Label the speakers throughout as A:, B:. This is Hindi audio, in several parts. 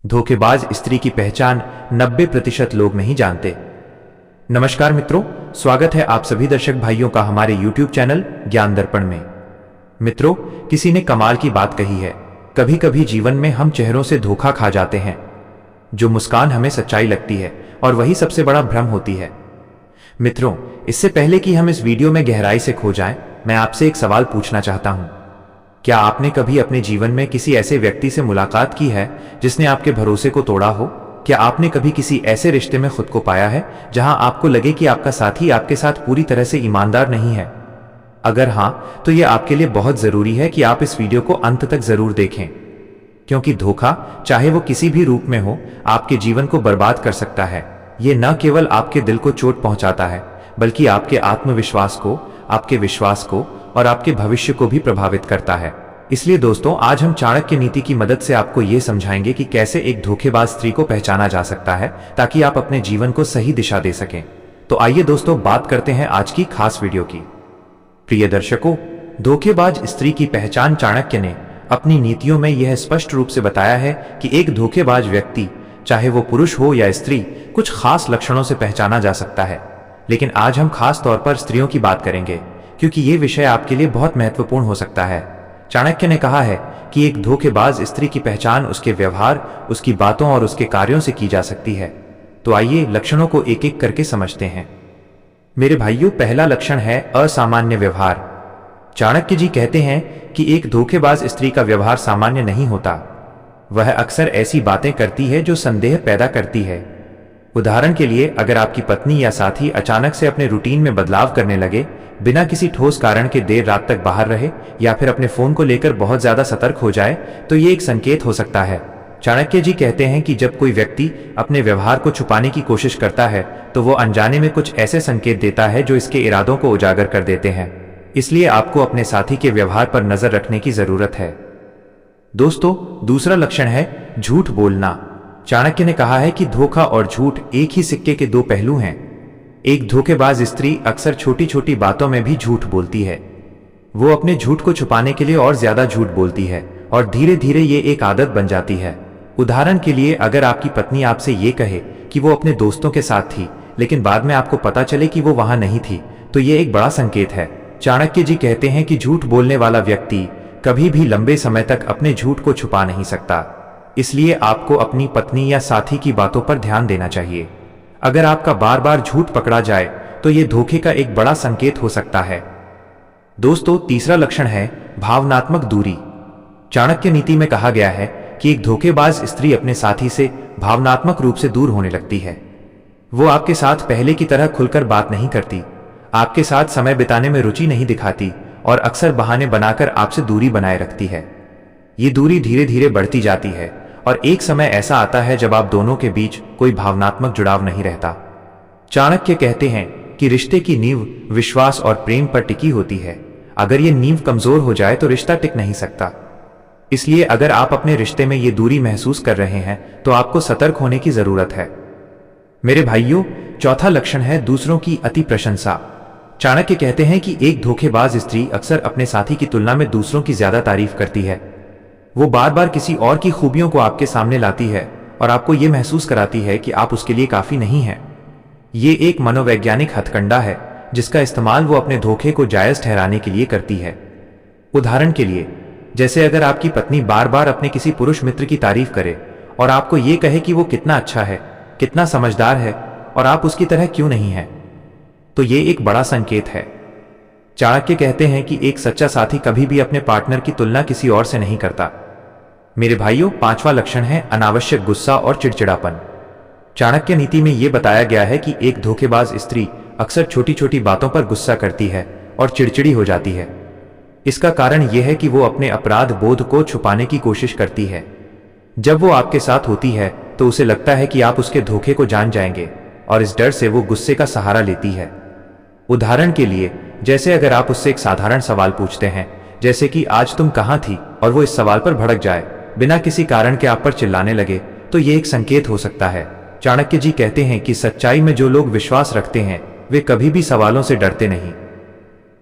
A: धोखेबाज स्त्री की पहचान 90% लोग नहीं जानते। नमस्कार मित्रों, स्वागत है आप सभी दर्शक भाइयों का हमारे YouTube चैनल ज्ञान दर्पण में। मित्रों, किसी ने कमाल की बात कही है, कभी कभी जीवन में हम चेहरों से धोखा खा जाते हैं। जो मुस्कान हमें सच्चाई लगती है और वही सबसे बड़ा भ्रम होती है। मित्रों, इससे पहले कि हम इस वीडियो में गहराई से खो जाएं, मैं आपसे एक सवाल पूछना चाहता हूं। क्या आपने कभी अपने जीवन में किसी ऐसे व्यक्ति से मुलाकात की है जिसने आपके भरोसे को तोड़ा हो? क्या आपने कभी किसी ऐसे रिश्ते में खुद को पाया है जहां आपको लगे कि आपका साथी आपके साथ पूरी तरह से ईमानदार नहीं है? अगर हां, तो यह आपके लिए बहुत जरूरी है कि आप इस वीडियो को अंत तक जरूर देखें, क्योंकि धोखा, चाहे वो किसी भी रूप में हो, आपके जीवन को बर्बाद कर सकता है। ये न केवल आपके दिल को चोट पहुंचाता है, बल्कि आपके आत्मविश्वास को, आपके विश्वास को और आपके भविष्य को भी प्रभावित करता है। इसलिए दोस्तों, आज हम चाणक्य नीति की मदद से आपको ये समझाएंगे कि कैसे एक धोखेबाज स्त्री को पहचाना जा सकता है, ताकि आप अपने जीवन को सही दिशा दे सकें। तो आइए दोस्तों, बात करते हैं आज की खास वीडियो की। प्रिय दर्शकों, धोखेबाज स्त्री की पहचान चाणक्य ने अपनी नीतियों में यह स्पष्ट रूप से बताया है कि एक धोखेबाज व्यक्ति, चाहे वो पुरुष हो या स्त्री, कुछ खास लक्षणों से पहचाना जा सकता है। लेकिन आज हम खास तौर पर स्त्रियों की बात करेंगे, क्योंकि ये विषय आपके लिए बहुत महत्वपूर्ण हो सकता है। चाणक्य ने कहा है कि एक धोखेबाज स्त्री की पहचान उसके व्यवहार, उसकी बातों और उसके कार्यों से की जा सकती है। तो आइए लक्षणों को एक एक करके समझते हैं। मेरे भाइयों, पहला लक्षण है असामान्य व्यवहार। चाणक्य जी कहते हैं कि एक धोखेबाज स्त्री का व्यवहार सामान्य नहीं होता। वह अक्सर ऐसी बातें करती है जो संदेह पैदा करती है। उदाहरण के लिए, अगर आपकी पत्नी या साथी अचानक से अपने रूटीन में बदलाव करने लगे, बिना किसी ठोस कारण के देर रात तक बाहर रहे या फिर अपने फोन को लेकर बहुत ज्यादा सतर्क हो जाए, तो ये एक संकेत हो सकता है। चाणक्य जी कहते हैं कि जब कोई व्यक्ति अपने व्यवहार को छुपाने की कोशिश करता है, तो वो अनजाने में कुछ ऐसे संकेत देता है जो इसके इरादों को उजागर कर देते हैं। इसलिए आपको अपने साथी के व्यवहार पर नजर रखने की जरूरत है। दोस्तों, दूसरा लक्षण है झूठ बोलना। चाणक्य ने कहा है कि धोखा और झूठ एक ही सिक्के के दो पहलू हैं। एक धोखेबाज स्त्री अक्सर छोटी छोटी बातों में भी झूठ बोलती है। वो अपने झूठ को छुपाने के लिए और ज्यादा झूठ बोलती है और धीरे धीरे ये एक आदत बन जाती है। उदाहरण के लिए, अगर आपकी पत्नी आपसे ये कहे कि वो अपने दोस्तों के साथ थी, लेकिन बाद में आपको पता चले कि वो वहां नहीं थी, तो ये एक बड़ा संकेत है। चाणक्य जी कहते हैं कि झूठ बोलने वाला व्यक्ति कभी भी लंबे समय तक अपने झूठ को छुपा नहीं सकता। इसलिए आपको अपनी पत्नी या साथी की बातों पर ध्यान देना चाहिए। अगर आपका बार बार झूठ पकड़ा जाए, तो यह धोखे का एक बड़ा संकेत हो सकता है। दोस्तों, तीसरा लक्षण है भावनात्मक दूरी। चाणक्य नीति में कहा गया है कि एक धोखेबाज स्त्री अपने साथी से भावनात्मक रूप से दूर होने लगती है। वो आपके साथ पहले की तरह खुलकर बात नहीं करती, आपके साथ समय बिताने में रुचि नहीं दिखाती और अक्सर बहाने बनाकर आपसे दूरी बनाए रखती है। ये दूरी धीरे धीरे बढ़ती जाती है और एक समय ऐसा आता है जब आप दोनों के बीच कोई भावनात्मक जुड़ाव नहीं रहता। चाणक्य कहते हैं कि रिश्ते की नींव विश्वास और प्रेम पर टिकी होती है। अगर ये नींव कमजोर हो जाए तो रिश्ता टिक नहीं सकता। इसलिए अगर आप अपने रिश्ते में ये दूरी महसूस कर रहे हैं, तो आपको सतर्क होने की जरूरत है। मेरे भाइयों, चौथा लक्षण है दूसरों की अति प्रशंसा। चाणक्य कहते हैं कि एक धोखेबाज स्त्री अक्सर अपने साथी की तुलना में दूसरों की ज्यादा तारीफ करती है। वो बार बार किसी और की खूबियों को आपके सामने लाती है और आपको ये महसूस कराती है कि आप उसके लिए काफी नहीं हैं। ये एक मनोवैज्ञानिक हथकंडा है जिसका इस्तेमाल वो अपने धोखे को जायज ठहराने के लिए करती है। उदाहरण के लिए, जैसे अगर आपकी पत्नी बार बार अपने किसी पुरुष मित्र की तारीफ करे और आपको ये कहे कि वो कितना अच्छा है, कितना समझदार है और आप उसकी तरह क्यों नहीं हैं, तो ये एक बड़ा संकेत है। चाणक्य कहते हैं कि एक सच्चा साथी कभी भी अपने पार्टनर की तुलना किसी और से नहीं करता। मेरे भाइयों, पांचवा लक्षण है अनावश्यक गुस्सा और चिड़चिड़ापन। चाणक्य नीति में यह बताया गया है कि एक धोखेबाज स्त्री अक्सर छोटी छोटी बातों पर गुस्सा करती है और चिड़चिड़ी हो जाती है। इसका कारण यह है कि वो अपने अपराध बोध को छुपाने की कोशिश करती है। जब वो आपके साथ होती है, तो उसे लगता है कि आप उसके धोखे को जान जाएंगे और इस डर से वो गुस्से का सहारा लेती है। उदाहरण के लिए, जैसे अगर आप उससे एक साधारण सवाल पूछते हैं, जैसे कि आज तुम कहां थी, और वो इस सवाल पर भड़क जाए, बिना किसी कारण के आप पर चिल्लाने लगे, तो ये एक संकेत हो सकता है। चाणक्य जी कहते हैं कि सच्चाई में जो लोग विश्वास रखते हैं, वे कभी भी सवालों से डरते नहीं।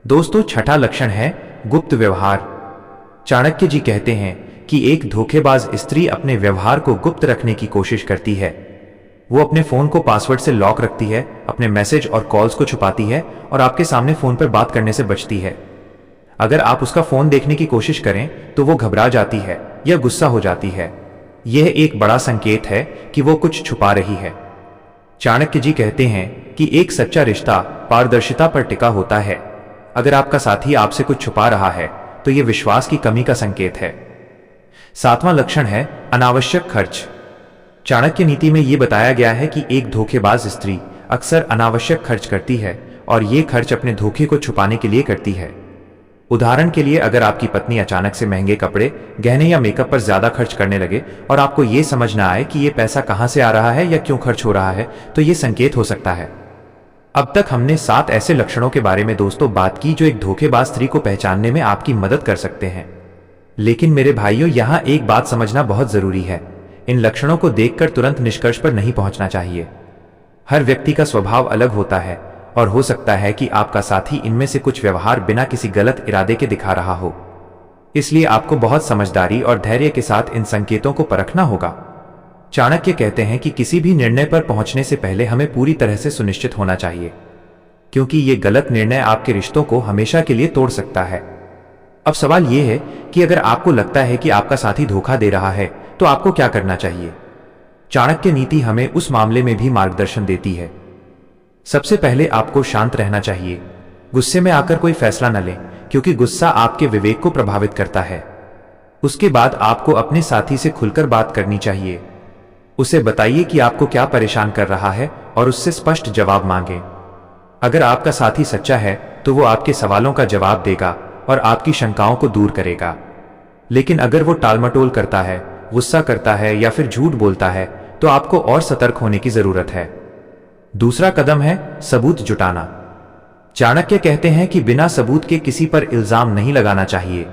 A: दोस्तों, छठा लक्षण है गुप्त व्यवहार। चाणक्य जी कहते हैं कि एक धोखेबाज स्त्री अपने व्यवहार को गुप्त रखने की कोशिश करती है। वो अपने फोन को पासवर्ड से लॉक रखती है, अपने मैसेज और कॉल्स को छुपाती है और आपके सामने फोन पर बात करने से बचती है। अगर आप उसका फोन देखने की कोशिश करें तो वो घबरा जाती है या गुस्सा हो जाती है। यह एक बड़ा संकेत है कि वो कुछ छुपा रही है। चाणक्य जी कहते हैं कि एक सच्चा रिश्ता पारदर्शिता पर टिका होता है। अगर आपका साथी आपसे कुछ छुपा रहा है तो यह विश्वास की कमी का संकेत है। 7वां लक्षण है अनावश्यक खर्च। चाणक्य नीति में यह बताया गया है कि एक धोखेबाज स्त्री अक्सर अनावश्यक खर्च करती है और ये खर्च अपने धोखे को छुपाने के लिए करती है। उदाहरण के लिए, अगर आपकी पत्नी अचानक से महंगे कपड़े, गहने या मेकअप पर ज्यादा खर्च करने लगे और आपको ये समझ ना आए कि ये पैसा कहां से आ रहा है या क्यों खर्च हो रहा है, तो ये संकेत हो सकता है। अब तक हमने 7 ऐसे लक्षणों के बारे में दोस्तों बात की जो एक धोखेबाज स्त्री को पहचानने में आपकी मदद कर सकते हैं। लेकिन मेरे भाइयों, यहां एक बात समझना बहुत जरूरी है। इन लक्षणों को देखकर तुरंत निष्कर्ष पर नहीं पहुंचना चाहिए। हर व्यक्ति का स्वभाव अलग होता है और हो सकता है कि आपका साथी इनमें से कुछ व्यवहार बिना किसी गलत इरादे के दिखा रहा हो। इसलिए आपको बहुत समझदारी और धैर्य के साथ इन संकेतों को परखना होगा। चाणक्य कहते हैं कि किसी भी निर्णय पर पहुंचने से पहले हमें पूरी तरह से सुनिश्चित होना चाहिए, क्योंकि ये गलत निर्णय आपके रिश्तों को हमेशा के लिए तोड़ सकता है। अब सवाल यह है कि अगर आपको लगता है कि आपका साथी धोखा दे रहा है तो आपको क्या करना चाहिए। चाणक्य नीति हमें उस मामले में भी मार्गदर्शन देती है। सबसे पहले आपको शांत रहना चाहिए। गुस्से में आकर कोई फैसला न लें, क्योंकि गुस्सा आपके विवेक को प्रभावित करता है। उसके बाद आपको अपने साथी से खुलकर बात करनी चाहिए। उसे बताइए कि आपको क्या परेशान कर रहा है और उससे स्पष्ट जवाब मांगें। अगर आपका साथी सच्चा है तो वो आपके सवालों का जवाब देगा और आपकी शंकाओं को दूर करेगा। लेकिन अगर वो टालमटोल करता है, गुस्सा करता है या फिर झूठ बोलता है, तो आपको और सतर्क होने की जरूरत है। दूसरा कदम है सबूत जुटाना। चाणक्य कहते हैं कि बिना सबूत के किसी पर इल्जाम नहीं लगाना चाहिए।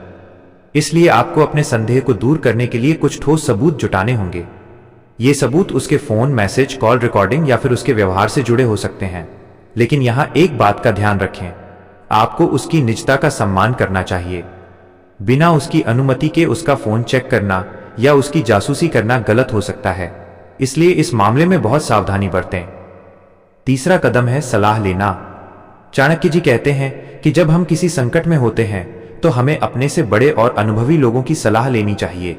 A: इसलिए आपको अपने संदेह को दूर करने के लिए कुछ ठोस सबूत जुटाने होंगे। ये सबूत उसके फोन, मैसेज, कॉल रिकॉर्डिंग या फिर उसके व्यवहार से जुड़े हो सकते हैं। लेकिन यहां एक बात का ध्यान रखें, आपको उसकी निजता का सम्मान करना चाहिए। बिना उसकी अनुमति के उसका फोन चेक करना या उसकी जासूसी करना गलत हो सकता है। इसलिए इस मामले में बहुत सावधानी बरतें। तीसरा कदम है सलाह लेना। चाणक्य जी कहते हैं कि जब हम किसी संकट में होते हैं तो हमें अपने से बड़े और अनुभवी लोगों की सलाह लेनी चाहिए।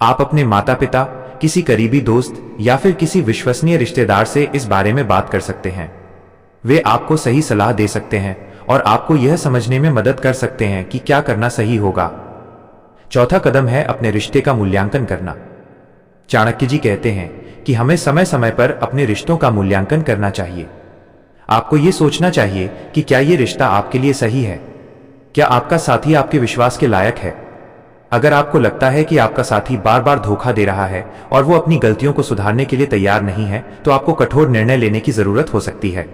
A: आप अपने माता पिता, किसी करीबी दोस्त या फिर किसी विश्वसनीय रिश्तेदार से इस बारे में बात कर सकते हैं। वे आपको सही सलाह दे सकते हैं और आपको यह समझने में मदद कर सकते हैं कि क्या करना सही होगा। चौथा कदम है अपने रिश्ते का मूल्यांकन करना। चाणक्य जी कहते हैं कि हमें समय समय पर अपने रिश्तों का मूल्यांकन करना चाहिए। आपको यह सोचना चाहिए कि क्या यह रिश्ता आपके लिए सही है, क्या आपका साथी आपके विश्वास के लायक है। अगर आपको लगता है कि आपका साथी बार बार धोखा दे रहा है और वो अपनी गलतियों को सुधारने के लिए तैयार नहीं है, तो आपको कठोर निर्णय लेने की जरूरत हो सकती है।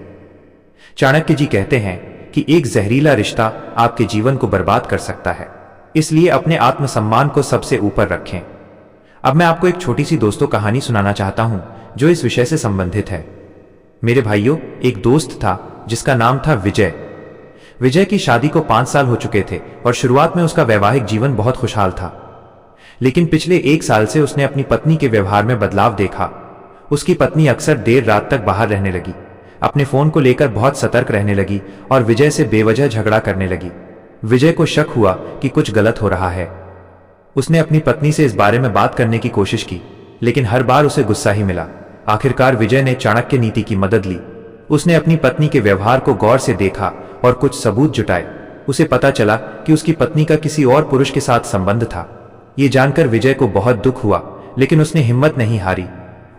A: चाणक्य जी कहते हैं कि एक जहरीला रिश्ता आपके जीवन को बर्बाद कर सकता है। इसलिए अपने आत्मसम्मान को सबसे ऊपर रखें। अब मैं आपको एक छोटी सी दोस्तों कहानी सुनाना चाहता हूं जो इस विषय से संबंधित है। मेरे भाइयों, एक दोस्त था जिसका नाम था विजय। विजय की शादी को 5 साल हो चुके थे और शुरुआत में उसका वैवाहिक जीवन बहुत खुशहाल था। लेकिन पिछले 1 साल से उसने अपनी पत्नी के व्यवहार में बदलाव देखा। उसकी पत्नी अक्सर देर रात तक बाहर रहने लगी, अपने फोन को लेकर बहुत सतर्क रहने लगी और विजय से बेवजह झगड़ा करने लगी। विजय को शक हुआ कि कुछ गलत हो रहा है। उसने अपनी पत्नी से इस बारे में बात करने की कोशिश की, लेकिन हर बार उसे गुस्सा ही मिला। आखिरकार विजय ने चाणक्य नीति की मदद ली। उसने अपनी पत्नी के व्यवहार को गौर से देखा और कुछ सबूत जुटाए। उसे पता चला कि उसकी पत्नी का किसी और पुरुष के साथ संबंध था। ये जानकर विजय को बहुत दुख हुआ, लेकिन उसने हिम्मत नहीं हारी।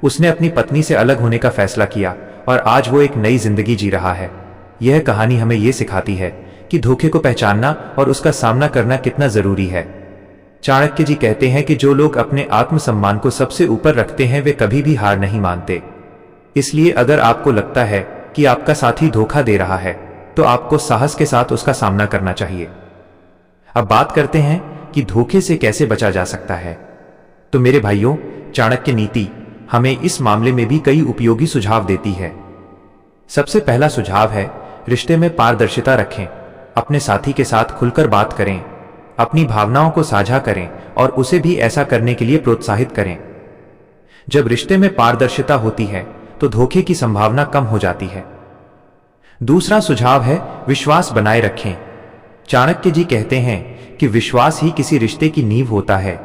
A: उसने अपनी पत्नी से अलग होने का फैसला किया और आज वो एक नई जिंदगी जी रहा है। यह कहानी हमें यह सिखाती है कि धोखे को पहचानना और उसका सामना करना कितना जरूरी है। चाणक्य जी कहते हैं कि जो लोग अपने आत्मसम्मान को सबसे ऊपर रखते हैं वे कभी भी हार नहीं मानते। इसलिए अगर आपको लगता है कि आपका साथी धोखा दे रहा है तो आपको साहस के साथ उसका सामना करना चाहिए। अब बात करते हैं कि धोखे से कैसे बचा जा सकता है। तो मेरे भाइयों, चाणक्य नीति हमें इस मामले में भी कई उपयोगी सुझाव देती है। सबसे पहला सुझाव है रिश्ते में पारदर्शिता रखें। अपने साथी के साथ खुलकर बात करें। अपनी भावनाओं को साझा करें और उसे भी ऐसा करने के लिए प्रोत्साहित करें। जब रिश्ते में पारदर्शिता होती है तो धोखे की संभावना कम हो जाती है। दूसरा सुझाव है विश्वास बनाए रखें। चाणक्य जी कहते हैं कि विश्वास ही किसी रिश्ते की नींव होता है।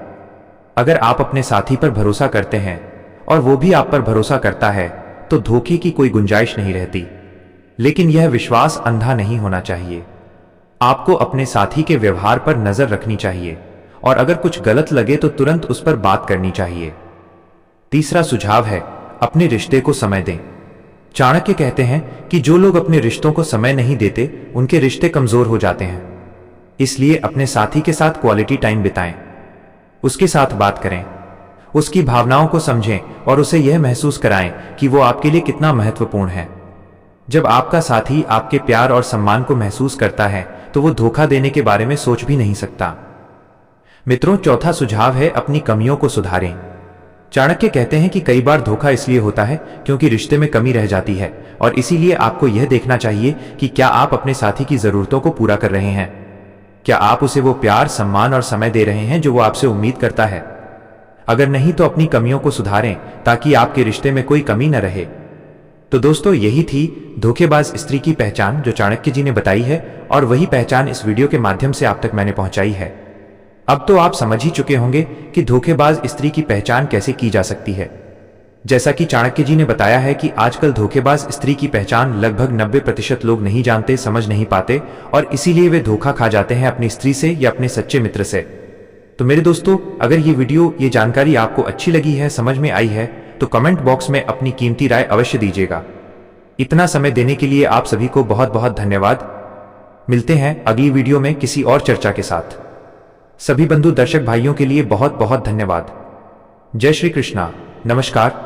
A: अगर आप अपने साथी पर भरोसा करते हैं और वो भी आप पर भरोसा करता है तो धोखे की कोई गुंजाइश नहीं रहती। लेकिन यह विश्वास अंधा नहीं होना चाहिए। आपको अपने साथी के व्यवहार पर नजर रखनी चाहिए और अगर कुछ गलत लगे तो तुरंत उस पर बात करनी चाहिए। तीसरा सुझाव है अपने रिश्ते को समय दें। चाणक्य कहते हैं कि जो लोग अपने रिश्तों को समय नहीं देते उनके रिश्ते कमजोर हो जाते हैं। इसलिए अपने साथी के साथ क्वालिटी टाइम बिताएं, उसके साथ बात करें, उसकी भावनाओं को समझें और उसे यह महसूस कराएं कि वो आपके लिए कितना महत्वपूर्ण है। जब आपका साथी आपके प्यार और सम्मान को महसूस करता है तो वो धोखा देने के बारे में सोच भी नहीं सकता। मित्रों, चौथा सुझाव है अपनी कमियों को सुधारें। चाणक्य कहते हैं कि कई बार धोखा इसलिए होता है क्योंकि रिश्ते में कमी रह जाती है और इसीलिए आपको यह देखना चाहिए कि क्या आप अपने साथी की जरूरतों को पूरा कर रहे हैं। क्या आप उसे वो प्यार, सम्मान और समय दे रहे हैं जो वो आपसे उम्मीद करता है। अगर नहीं तो अपनी कमियों को सुधारें ताकि आपके रिश्ते में कोई कमी न रहे। तो दोस्तों, यही थी धोखेबाज स्त्री की पहचान जो चाणक्य जी ने बताई है और वही पहचान इस वीडियो के माध्यम से आप तक मैंने पहुंचाई है। अब तो आप समझ ही चुके होंगे कि धोखेबाज स्त्री की पहचान कैसे की जा सकती है। जैसा कि चाणक्य जी ने बताया है कि आजकल धोखेबाज स्त्री की पहचान लगभग 90% लोग नहीं जानते, समझ नहीं पाते और इसीलिए वे धोखा खा जाते हैं अपनी स्त्री से या अपने सच्चे मित्र से। तो मेरे दोस्तों, अगर ये वीडियो, ये जानकारी आपको अच्छी लगी है, समझ में आई है, तो कमेंट बॉक्स में अपनी कीमती राय अवश्य दीजिएगा। इतना समय देने के लिए आप सभी को बहुत बहुत धन्यवाद। मिलते हैं अगली वीडियो में किसी और चर्चा के साथ। सभी बंधु दर्शक भाइयों के लिए बहुत बहुत धन्यवाद। जय श्री कृष्णा। नमस्कार।